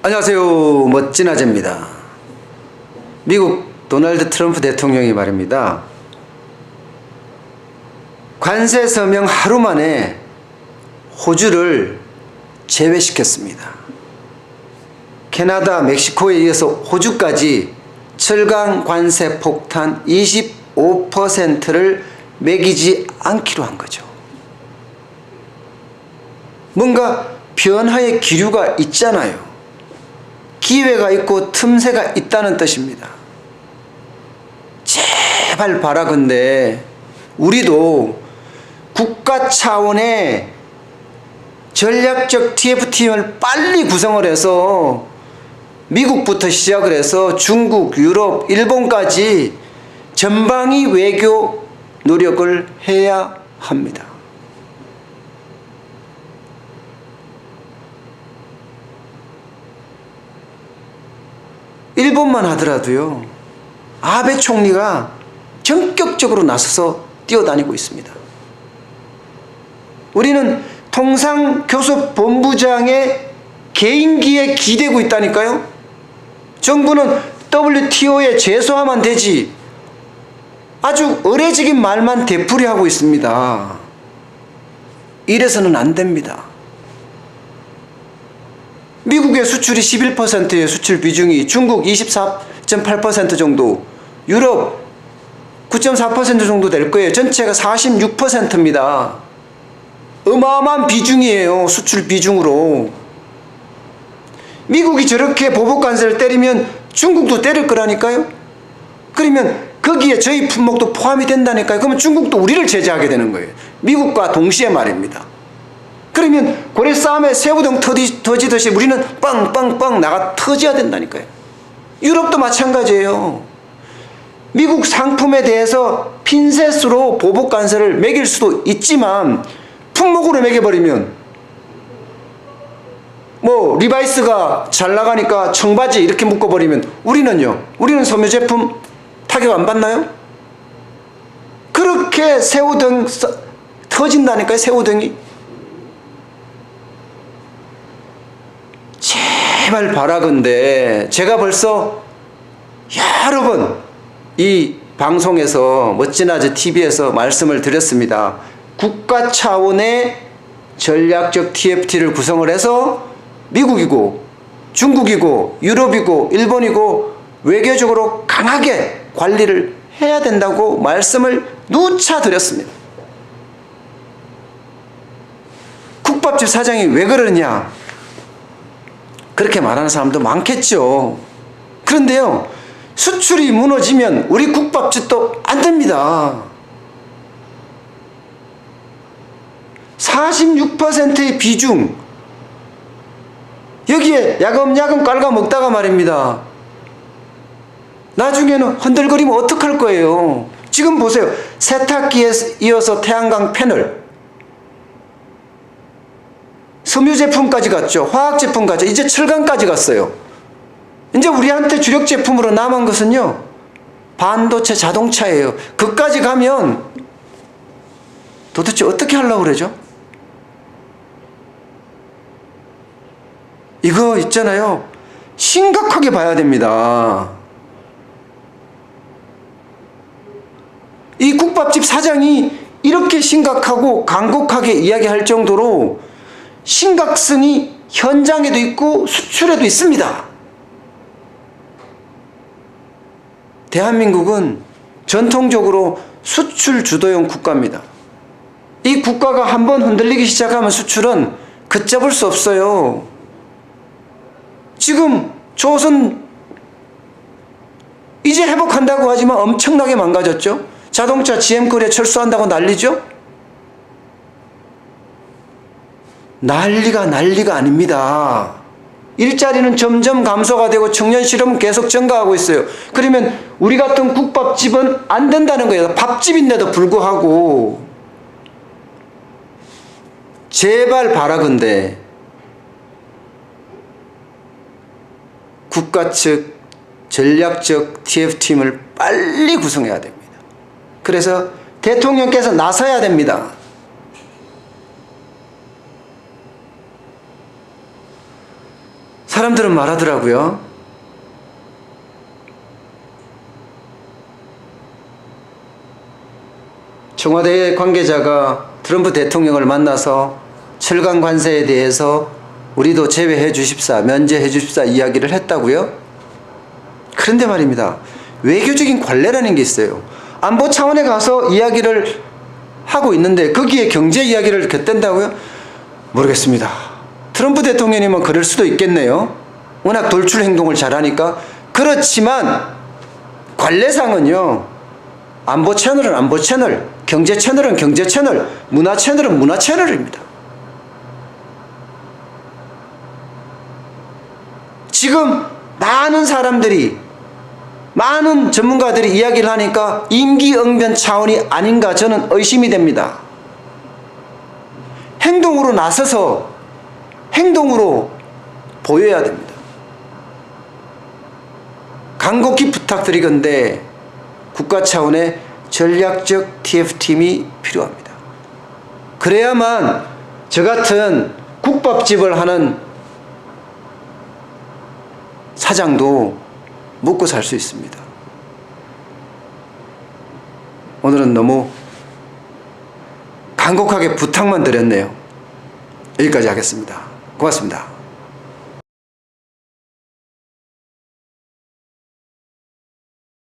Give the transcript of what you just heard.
안녕하세요. 멋진 아재입니다. 미국 도널드 트럼프 대통령이 말입니다. 관세 서명 하루 만에 호주를 제외시켰습니다. 캐나다, 멕시코에 이어서 호주까지 철강 관세 폭탄 25%를 매기지 않기로 한 거죠. 뭔가 변화의 기류가 있잖아요. 기회가 있고 틈새가 있다는 뜻입니다. 제발 바라건대 우리도 국가 차원의 전략적 TF팀을 빨리 구성을 해서 미국부터 시작을 해서 중국, 유럽, 일본까지 전방위 외교 노력을 해야 합니다. 일본만 하더라도요, 아베 총리가 전격적으로 나서서 뛰어다니고 있습니다. 우리는 통상교섭본부장의 개인기에 기대고 있다니까요. 정부는 WTO에 제소하면 되지, 아주 의례적인 말만 되풀이하고 있습니다. 이래서는 안 됩니다. 미국의 수출이 11%의 수출 비중이, 중국 24.8% 정도, 유럽 9.4% 정도 될 거예요. 전체가 46%입니다. 어마어마한 비중이에요. 수출 비중으로. 미국이 저렇게 보복관세를 때리면 중국도 때릴 거라니까요. 그러면 거기에 저희 품목도 포함이 된다니까요. 그러면 중국도 우리를 제재하게 되는 거예요. 미국과 동시에 말입니다. 그러면 고래 싸움에 새우등 터지듯이 우리는 빵빵빵 나가 터져야 된다니까요. 유럽도 마찬가지예요. 미국 상품에 대해서 핀셋으로 보복관세를 매길 수도 있지만 품목으로 매겨버리면, 뭐 리바이스가 잘 나가니까 청바지 이렇게 묶어버리면 우리는요, 우리는 섬유 제품 타격 안 받나요? 그렇게 새우등 터진다니까요. 새우등이. 제발 바라건대 제가 벌써 여러 번 이 방송에서, 멋진 아재 TV에서 말씀을 드렸습니다. 국가 차원의 전략적 TFT를 구성을 해서 미국이고 중국이고 유럽이고 일본이고 외교적으로 강하게 관리를 해야 된다고 말씀을 누차 드렸습니다. 국밥집 사장이 왜 그러냐, 그렇게 말하는 사람도 많겠죠. 그런데요, 수출이 무너지면 우리 국밥집도 안 됩니다. 46%의 비중, 여기에 야금야금 깔아 먹다가 말입니다, 나중에는 흔들거리면 어떡할 거예요. 지금 보세요. 세탁기에 이어서 태양광 패널, 섬유 제품까지 갔죠. 화학 제품 갔죠. 이제 철강까지 갔어요. 이제 우리한테 주력 제품으로 남은 것은요, 반도체 자동차예요. 그까지 가면 도대체 어떻게 하려고 그러죠? 이거 있잖아요, 심각하게 봐야 됩니다. 이 국밥집 사장이 이렇게 심각하고 간곡하게 이야기할 정도로 심각성이 현장에도 있고 수출에도 있습니다. 대한민국은 전통적으로 수출 주도형 국가입니다. 이 국가가 한번 흔들리기 시작하면 수출은 걷잡을 수 없어요. 지금 조선 이제 회복한다고 하지만 엄청나게 망가졌죠. 자동차 GM 코리아 철수한다고 난리죠. 난리가 아닙니다. 일자리는 점점 감소가 되고 청년 실업은 계속 증가하고 있어요. 그러면 우리 같은 국밥집은 안 된다는 거예요. 밥집인데도 불구하고. 제발 바라건대 국가 측 전략적 TF팀을 빨리 구성해야 됩니다. 그래서 대통령께서 나서야 됩니다. 사람들은 말하더라고요. 청와대 관계자가 트럼프 대통령을 만나서 철강 관세에 대해서 우리도 제외해 주십사, 면제해 주십사 이야기를 했다고요? 그런데 말입니다. 외교적인 관례라는 게 있어요. 안보 차원에 가서 이야기를 하고 있는데 거기에 경제 이야기를 곁댄다고요? 모르겠습니다. 트럼프 대통령이면 그럴 수도 있겠네요. 워낙 돌출 행동을 잘하니까. 그렇지만 관례상은요. 안보 채널은 안보 채널, 경제 채널은 경제 채널, 문화 채널은 문화 채널입니다. 지금 많은 사람들이, 많은 전문가들이 이야기를 하니까 임기응변 차원이 아닌가 저는 의심이 됩니다. 행동으로 나서서 행동으로 보여야 됩니다. 간곡히 부탁드리건대 국가 차원의 전략적 TF팀이 필요합니다. 그래야만 저 같은 국밥집을 하는 사장도 먹고 살 수 있습니다. 오늘은 너무 간곡하게 부탁만 드렸네요. 여기까지 하겠습니다. 고맙습니다.